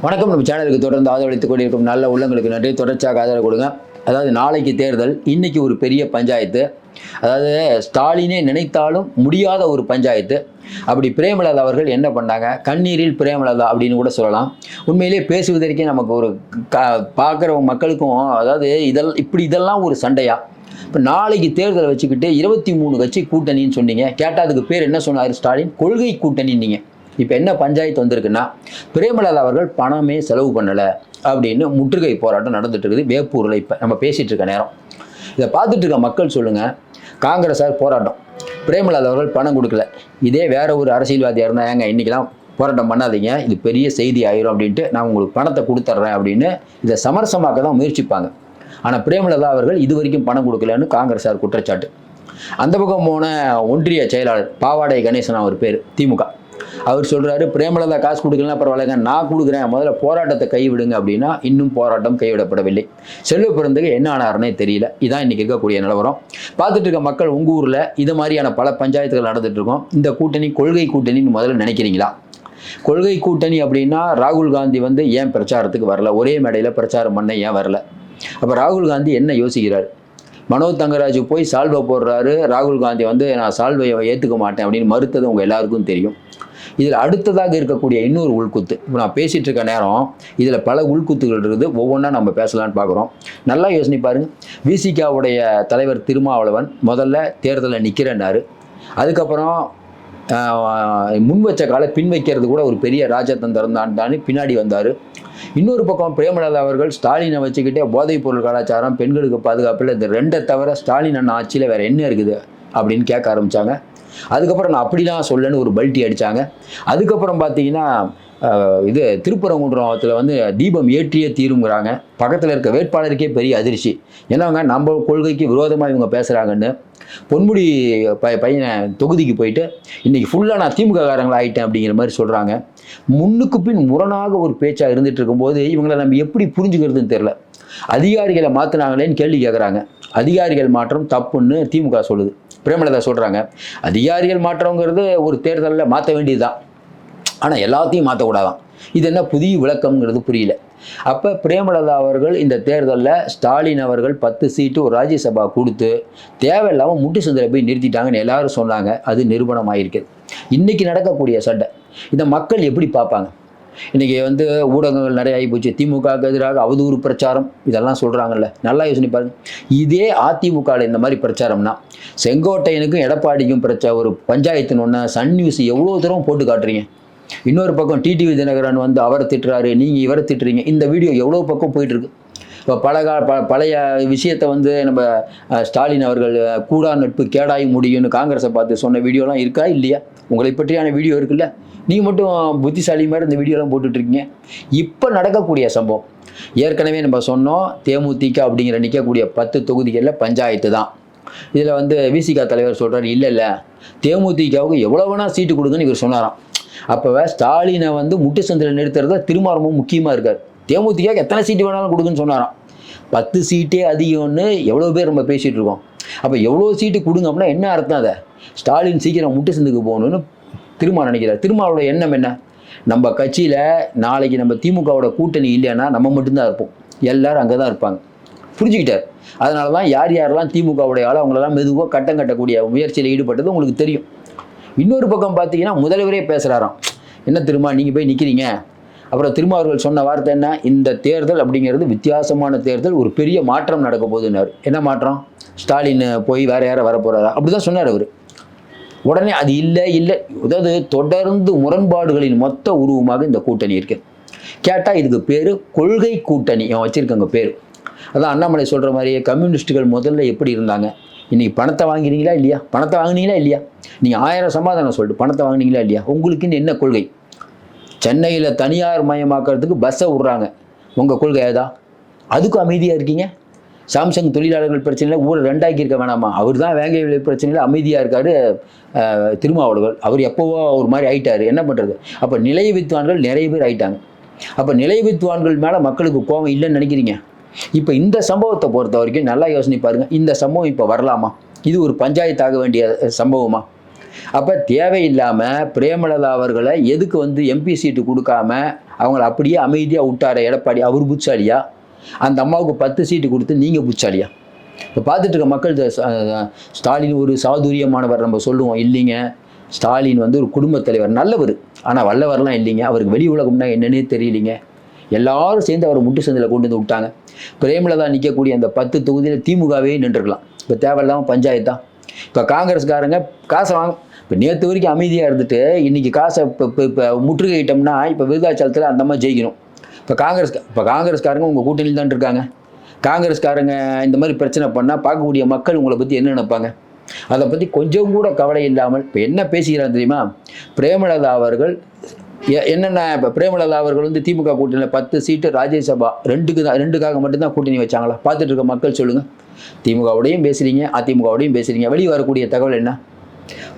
வணக்கம். நம்ம சேனலுக்கு தொடர்ந்து ஆதரவளித்துக் கொண்டிருக்கும் நல்ல உள்ளங்களுக்கு நன்றி. தொடர்ச்சியாக ஆதரவு கொடுங்க. அதாவது நாளைக்கு தேர்தல், இன்னைக்கு ஒரு பெரிய பஞ்சாயத்து. அதாவது ஸ்டாலினே நினைத்தாலும் முடியாத ஒரு பஞ்சாயத்து. அப்படி பிரேமலதா அவர்கள் என்ன பண்ணாங்க? கண்ணீரில் பிரேமலதா அப்படின்னு கூட சொல்லலாம். உண்மையிலேயே பேசுவதற்கே நமக்கு ஒரு பார்க்குற மக்களுக்கும், அதாவது இதெல்லாம் ஒரு சண்டையா? இப்போ நாளைக்கு தேர்தலை வச்சுக்கிட்டு 23 கட்சி கூட்டணின்னு சொன்னீங்க. கேட்டால் அதுக்கு பேர் என்ன சொன்னார் ஸ்டாலின்? கொள்கை கூட்டணின்னீங்க. இப்போ என்ன பஞ்சாயத்து வந்திருக்குன்னா, பிரேமலதா அவர்கள் பணமே செலவு பண்ணலை அப்படின்னு முற்றுகை போராட்டம் நடந்துட்டு இருக்குது வேப்பூரில். இப்போ நம்ம பேசிகிட்டு இருக்க நேரம் இதை பார்த்துட்டு இருக்க மக்கள் சொல்லுங்கள், காங்கிரஸார் போராட்டம், பிரேமலதா அவர்கள் பணம் கொடுக்கல. இதே வேற ஒரு அரசியல்வாதியாக இருந்தால், ஏங்க இன்றைக்கெல்லாம் போராட்டம் பண்ணாதீங்க, இது பெரிய செய்தி ஆயிரும் அப்படின்ட்டு நான் உங்களுக்கு பணத்தை கொடுத்துட்றேன் அப்படின்னு இதை சமரசமாக்க தான் முயற்சிப்பாங்க. ஆனால் பிரேமலதா அவர்கள் இது வரைக்கும் பணம் கொடுக்கலன்னு காங்கிரஸார் குற்றச்சாட்டு. அந்த பக்கம் போன ஒன்றிய செயலாளர் பாவாடை கணேசன் அவர் பேர், திமுக, அவர் சொல்கிறாரு, பிரேமலதா காசு கொடுக்கலாம் பரவாயில்லைங்க, நான் கொடுக்குறேன், முதல்ல போராட்டத்தை கைவிடுங்க அப்படின்னா இன்னும் போராட்டம் கைவிடப்படவில்லை. செல்வ பிறந்தகு என்ன ஆனார்னே தெரியல. இதான் இன்றைக்கி இருக்கக்கூடிய நிலவரம். பார்த்துட்டு இருக்க மக்கள், உங்கள் ஊரில் இது மாதிரியான பல பஞ்சாயத்துகள் நடந்துட்டு இருக்கோம். இந்த கூட்டணி கொள்கை கூட்டணின்னு முதல்ல நினைக்கிறீங்களா? கொள்கை கூட்டணி அப்படின்னா ராகுல் காந்தி ஏன் பிரச்சாரத்துக்கு வரல? ஒரே மேடையில் பிரச்சாரம் பண்ண ஏன் வரல? அப்போ ராகுல் காந்தி என்ன யோசிக்கிறார்? மனோஜ் தங்கராஜ் போய் சால்வை போடுறாரு. ராகுல் காந்தி நான் சால்வையை ஏற்றுக்க மாட்டேன் அப்படின்னு மறுத்தது உங்கள் எல்லாருக்கும் தெரியும். இதில் அடுத்ததாக இருக்கக்கூடிய இன்னொரு உள்குத்து, இப்போ நான் பேசிகிட்டு இருக்க நேரம் இதில் பல உள்குத்துகள் இருக்குது. ஒவ்வொன்றா நம்ம பேசலான்னு பார்க்குறோம். நல்லா யோசனை பாருங்க. விசிகாவுடைய தலைவர் திருமாவளவன் முதல்ல தேர்தலில் நிற்கிறேன்னாரு. அதுக்கப்புறம் முன் வச்ச காலை பின் வைக்கிறது கூட ஒரு பெரிய ராஜதந்திரம் தான் பின்னாடி வந்தார். இன்னொரு பக்கம் பிரேமலதா அவர்கள் ஸ்டாலினை வச்சுக்கிட்டே போதைப் பொருள் கலாச்சாரம், பெண்களுக்கு பாதுகாப்பில் இந்த ரெண்டை தவிர ஸ்டாலின் அண்ணா ஆட்சியில் வேறு என்ன இருக்குது அப்படின்னு கேட்க ஆரம்பித்தாங்க. அதுக்கப்புறம் நான் அப்படிலாம் சொல்லன்னு ஒரு பல்ட்டி அடித்தாங்க. அதுக்கப்புறம் பார்த்தீங்கன்னா இது திருப்பரங்குன்றத்தில் தீபம் ஏற்றியே தீருங்கிறாங்க. பக்கத்தில் இருக்க வேட்பாளருக்கே பெரிய அதிர்ச்சி. என்னங்க நம்ம கொள்கைக்கு விரோதமாக இவங்க பேசுகிறாங்கன்னு பொன்முடி பையனை தொகுதிக்கு போயிட்டு இன்றைக்கி ஃபுல்லாக நான் திமுக காரங்களா ஆகிட்டேன் அப்படிங்கிற மாதிரி சொல்கிறாங்க. முன்னுக்கு பின் முரணாக ஒரு பேச்சாக இருந்துகிட்டு இருக்கும்போது இவங்களை நம்ம எப்படி புரிஞ்சுக்கிறதுன்னு தெரில. அதிகாரிகளை மாற்றினாங்களேன்னு கேள்வி கேட்குறாங்க. அதிகாரிகள் மாற்றம் தப்புன்னு திமுக சொல்லுது. பிரேமலதா சொல்கிறாங்க, அதிகாரிகள் மாற்றங்கிறது ஒரு தேர்தலில் மாற்ற வேண்டியது தான், ஆனால் எல்லாத்தையும் மாற்றக்கூடாதான். இது என்ன புதிய விளக்கம்ங்கிறது புரியல. அப்போ பிரேமலதா அவர்கள் இந்த தேர்தலில் ஸ்டாலின் அவர்கள் 10 சீட்டு ஒரு ராஜ்யசபா கொடுத்து தேவையில்லாமல் முட்டு சந்திர போய் நிறுத்திட்டாங்கன்னு எல்லாரும் சொன்னாங்க. அது நிரூபணமாகிருக்குது. இன்றைக்கி நடக்கக்கூடிய சண்டை இதை மக்கள் எப்படி பார்ப்பாங்க? இன்றைக்கி ஊடகங்கள் நிறைய ஆகி போச்சு. திமுகவுக்கு எதிராக அவதூறு பிரச்சாரம் இதெல்லாம் சொல்கிறாங்கல்ல. நல்லா யோசனை பாருங்க. இதே அதிமுகவில் இந்த மாதிரி பிரச்சாரம்னா, செங்கோட்டையனுக்கும் எடப்பாடிக்கும் ஒரு பஞ்சாயத்துன்னு ஒன்று சன் நியூஸ் எவ்வளோ தூரம் போட்டு காட்டுறீங்க. இன்னொரு பக்கம் டிடிவி தினகரன் அவரை திட்டுறாரு, நீங்கள் இவரை திட்டுறீங்க. இந்த வீடியோ எவ்வளோ பக்கம் போயிட்டுருக்கு. இப்போ பழைய விஷயத்தை நம்ம ஸ்டாலின் அவர்கள் கூடா நட்பு கேடாய் முடியும்னு காங்கிரஸை பார்த்து சொன்ன வீடியோலாம் இருக்கா இல்லையா? உங்களை பற்றியான வீடியோ இருக்குல்ல. நீங்கள் மட்டும் புத்திசாலி மாதிரி இந்த வீடியோலாம் போட்டுட்ருக்கீங்க. இப்போ நடக்கக்கூடிய சம்பவம் ஏற்கனவே நம்ம சொன்னோம். தேமுதிக அப்படிங்கிற நிற்கக்கூடிய 10 தொகுதிகளில் பஞ்சாயத்து தான். இதில் விசிகா தலைவர் சொல்கிறார், இல்லை தேமுதிகவுக்கு எவ்வளோ வேணால் சீட்டு கொடுங்கன்னு இவர் சொன்னாராம். அப்போ ஸ்டாலினை முட்டு சந்தில் நிறுத்துறத திருமாவளவன் முக்கியமாக இருக்கார். தேமுதிக எத்தனை சீட்டு வேணாலும் கொடுக்குன்னு சொன்னாராம். 10 சீட்டே அதிகம்னு எவ்வளோ பேர் நம்ம பேசிகிட்டு இருக்கோம். அப்போ எவ்வளோ சீட்டு கொடுங்க அப்படின்னா என்ன அர்த்தம்? அதை ஸ்டாலின் சீக்கிரம் முட்டு சந்துக்கு போகணுன்னு திருமா நினைக்கிறார். திருமாவோட எண்ணம் என்ன? நம்ம கட்சியில் நாளைக்கு நம்ம திமுகவோட கூட்டணி இல்லைன்னா நம்ம மட்டும்தான் இருப்போம், எல்லோரும் அங்கே தான் இருப்பாங்க. புரிஞ்சுக்கிட்டார். அதனால தான் யாரெல்லாம் திமுகவுடைய ஆளோ அவங்களெல்லாம் மெதுவாக கட்டம் கட்டக்கூடிய முயற்சியில் ஈடுபட்டது உங்களுக்கு தெரியும். இன்னொரு பக்கம் பார்த்தீங்கன்னா முதல்வரே பேசுகிறாராம், என்ன திருமா நீங்கள் போய் நிற்கிறீங்க? அப்புறம் திருமா அவர்கள் சொன்ன வார்த்தை என்ன? இந்த தேர்தல் அப்படிங்கிறது வித்தியாசமான தேர்தல், ஒரு பெரிய மாற்றம் நடக்க போகுதுன்னாரு. என்ன மாற்றம்? ஸ்டாலின் போய் வேறு யாரை வரப்போகிறாரா? அப்படி தான் சொன்னார் அவர். உடனே அது இல்லை, அதாவது தொடர்ந்து முரண்பாடுகளின் மொத்த உருவமாக இந்த கூட்டணி இருக்கு. கேட்டால் இதுக்கு பேர் கொள்கை கூட்டணி வச்சுருக்கங்க பேர். அதான் அண்ணாமலை சொல்கிற மாதிரியே கம்யூனிஸ்ட்டுகள் முதல்ல எப்படி இருந்தாங்க, இன்றைக்கி பணத்தை வாங்கினீங்களா இல்லையா? பணத்தை வாங்கினீங்களா இல்லையா? நீங்கள் 1000 சமாதானம் சொல்லிட்டு பணத்தை வாங்கினீங்களா இல்லையா? உங்களுக்குன்னு என்ன கொள்கை? சென்னையில் தனியார் மயமாக்கிறதுக்கு பஸ்ஸை விட்றாங்க, உங்கள் கொள்கை ஏதா? அதுக்கும் அமைதியாக இருக்கீங்க. சாம்சங் தொழிலாளர்கள் பிரச்சனையில் ஊரை 2 ஆக்கியிருக்க வேணாமா? அவர் தான் வேங்கை விலை பிரச்சனையில் அமைதியாக இருக்கார் திருமாவளவர்கள். அவர் எப்போவோ ஒரு மாதிரி ஆயிட்டார். என்ன பண்ணுறது? அப்போ நிலைய வித்வான்கள் நிறைய பேர் ஆயிட்டாங்க. அப்போ நிலைய வித்வான்கள் மேலே மக்களுக்கு கோபம் இல்லைன்னு நினைக்கிறீங்க. இப்போ இந்த சம்பவத்தை பொறுத்த வரைக்கும் நல்லா யோசனை பாருங்கள். இந்த சம்பவம் இப்போ வரலாமா? இது ஒரு பஞ்சாயத்தாக வேண்டிய சம்பவமா? அப்போ தேவையில்லாமல் பிரேமலதா அவர்களை எதுக்கு எம்பி சீட்டு கொடுக்காம அவங்கள அப்படியே அமைதியாக விட்டார எடப்பாடி, அவர் புச்சாலியா? அந்த அம்மாவுக்கு 10 சீட்டு கொடுத்து நீங்கள் புச்சாலியா? இப்போ பார்த்துட்டு இருக்க மக்கள் ஸ்டாலின் ஒரு சாதுரியமானவர் நம்ம சொல்லுவோம். இல்லைங்க, ஸ்டாலின் வந்து ஒரு குடும்பத் தலைவர், நல்லவர், ஆனால் வல்லவர்லாம் இல்லைங்க. அவருக்கு வெளி உலகம்னா என்னன்னே தெரியலிங்க. எல்லாரும் சேர்ந்து அவரை முட்டு சந்தில் கொண்டு வந்து விட்டாங்க. பிரேமலதா நிற்கக்கூடிய அந்த 10 தொகுதியில் திமுகவே நின்றுருக்கலாம். இப்போ தேவையில்லாமல் பஞ்சாயத்தான். இப்போ காங்கிரஸ்காரங்க காசை வாங்க, இப்போ நேற்று வரைக்கும் அமைதியாக இருந்துட்டு இன்றைக்கி காசை இப்போ முற்றுகையிட்டோம்னா இப்போ விருதாச்சலத்தில் அந்த மாதிரி ஜெயிக்கணும். இப்போ காங்கிரஸ்காரங்க உங்கள் கூட்டணியில் தான் இருக்காங்க. காங்கிரஸ்காரங்க இந்த மாதிரி பிரச்சனை பண்ணால் பார்க்கக்கூடிய மக்கள் உங்களை பற்றி என்ன நினைப்பாங்க? அதை பற்றி கொஞ்சம் கூட கவலை இல்லாமல் இப்போ என்ன பேசுகிறாங்க தெரியுமா? பிரேமலதா அவர்கள் என்னென்ன, இப்போ பிரேமலதா அவர்கள் வந்து திமுக கூட்டணியில் 10 சீட்டு, ராஜ்யசபா 2க்காக மட்டும்தான் கூட்டணி வச்சாங்களா? பார்த்துட்டு இருக்க மக்கள் சொல்லுங்கள். திமுகவோடையும் பேசுகிறீங்க, அதிமுகவோடையும் பேசுகிறீங்க. வெளியே வரக்கூடிய தகவல் என்ன?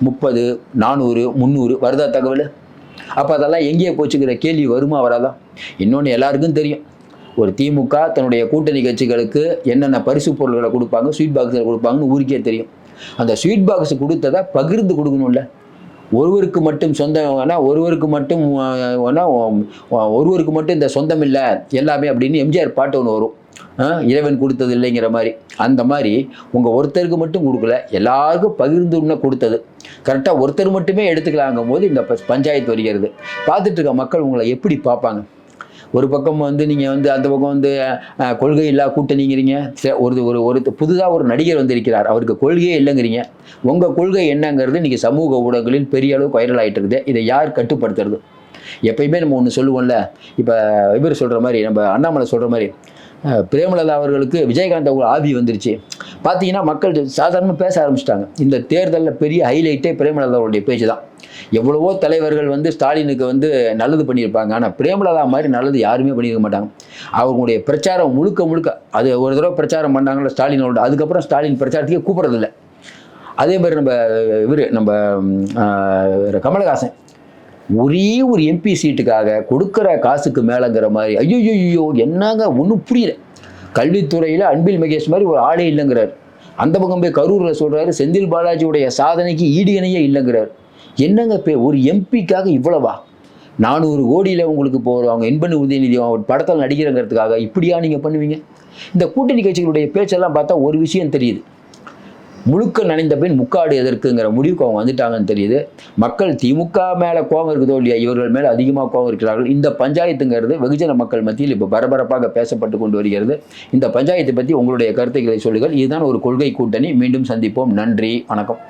30, 400, 300 வருதா தகவல்? அப்போ அதெல்லாம் எங்கேயே போச்சுங்கிற கேள்வி வருமா வராதா? இன்னொன்று எல்லாருக்கும் தெரியும், ஒரு திமுக தன்னுடைய கூட்டணி கட்சிகளுக்கு என்னென்ன பரிசு பொருள்களை கொடுப்பாங்க, ஸ்வீட் பாக்ஸில் கொடுப்பாங்கன்னு ஊருக்கே தெரியும். அந்த ஸ்வீட் பாக்ஸ் கொடுத்ததை பகிர்ந்து கொடுக்கணும்ல. ஒருவருக்கு மட்டும் சொந்தம் வேணா, ஒருவருக்கு மட்டும் இந்த சொந்தம் இல்லை எல்லாமே அப்படின்னு எம்ஜிஆர் பாட்டு ஒன்று வரும், இறைவன் கொடுத்தது இல்லைங்கிற மாதிரி. அந்த மாதிரி உங்கள் ஒருத்தருக்கு மட்டும் கொடுக்கல, எல்லாருக்கும் பகிர்ந்து கொடுத்தது. கரெக்டாக ஒருத்தர் மட்டுமே எடுத்துக்கலாங்கும் போது இந்த பஞ்சாயத்து வருகிறது. பார்த்துட்டு இருக்க மக்கள் உங்களை எப்படி பார்ப்பாங்க? ஒரு பக்கம் வந்து நீங்கள் வந்து அந்த பக்கம் வந்து கொள்கை இல்லா கூட்டணிங்கிறீங்க. ஒரு புதுதாக ஒரு நடிகர் வந்திருக்கிறார், அவருக்கு கொள்கையே இல்லைங்கிறீங்க. உங்கள் கொள்கை என்னங்கிறது இன்றைக்கி சமூக ஊடகங்களில் பெரிய அளவுக்கு வைரல் ஆகிட்டு இருக்குது. இதை யார் கட்டுப்படுத்துறது? எப்பயுமே நம்ம ஒன்று சொல்லுவோம்ல, இப்போ இவர் சொல்கிற மாதிரி, நம்ம அண்ணாமலை சொல்கிற மாதிரி, பிரேமலதா அவர்களுக்கு விஜயகாந்த் அவங்க ஆவி வந்துருச்சு. பார்த்தீங்கன்னா மக்கள் சாதாரணமாக பேச ஆரம்பிச்சிட்டாங்க. இந்த தேர்தலில் பெரிய ஹைலைட்டே பிரேமலதாவுடைய பேச்சு தான். எவ்வளவோ தலைவர்கள் வந்து ஸ்டாலினுக்கு வந்து நல்லது பண்ணியிருப்பாங்க, ஆனால் பிரேமலதா மாதிரி நல்லது யாருமே பண்ணியிருக்க மாட்டாங்க. அவங்களுடைய பிரச்சாரம் முழுக்க அது ஒரு தடவை பிரச்சாரம் பண்ணாங்கல்ல ஸ்டாலினோட, அதுக்கப்புறம் ஸ்டாலின் பிரச்சாரத்துக்கே கூப்பிட்றதில்ல. அதே மாதிரி நம்ம கமலஹாசன் ஒரே ஒரு எம்பி சீட்டுக்காக கொடுக்குற காசுக்கு மேலேங்கிற மாதிரி, ஐயோ என்னங்க ஒன்றும் புரியல. கல்வித்துறையில் அன்பில் மகேஷ் மாதிரி ஒரு ஆளே இல்லைங்கிறார். அந்த பக்கம் போய் கரூரில் சொல்கிறாரு, செந்தில் பாலாஜியுடைய சாதனைக்கு ஈடு இணையே இல்லைங்கிறார். என்னங்க ஒரு எம்பிக்காக இவ்வளவா? 400 கோடியில் உங்களுக்கு அவங்க இன்பன் உதயநிதி ஒரு படத்தில் நடிக்கிறங்கிறதுக்காக இப்படியா நீங்கள் பண்ணுவீங்க? இந்த கூட்டணி கட்சிகளுடைய பேச்செல்லாம் பார்த்தா ஒரு விஷயம் தெரியுது, முழுக்க நனைந்த பின் முக்காடு எதற்குங்கிற முடிவுக்கு அவங்க வந்துட்டாங்கன்னு தெரியுது. மக்கள் திமுக மேலே கோபம் இருக்குதோ இல்லையா, இவர்கள் மேலே அதிகமாக கோபம் இருக்கிறார்கள். இந்த பஞ்சாயத்துங்கிறது வெகுஜன மக்கள் மத்தியில் இப்போ பரபரப்பாக பேசப்பட்டு கொண்டு வருகிறது. இந்த பஞ்சாயத்தை பற்றி உங்களுடைய கருத்துக்களை சொல்லுங்கள். இதுதான் ஒரு கொள்கை கூட்டணி. மீண்டும் சந்திப்போம். நன்றி, வணக்கம்.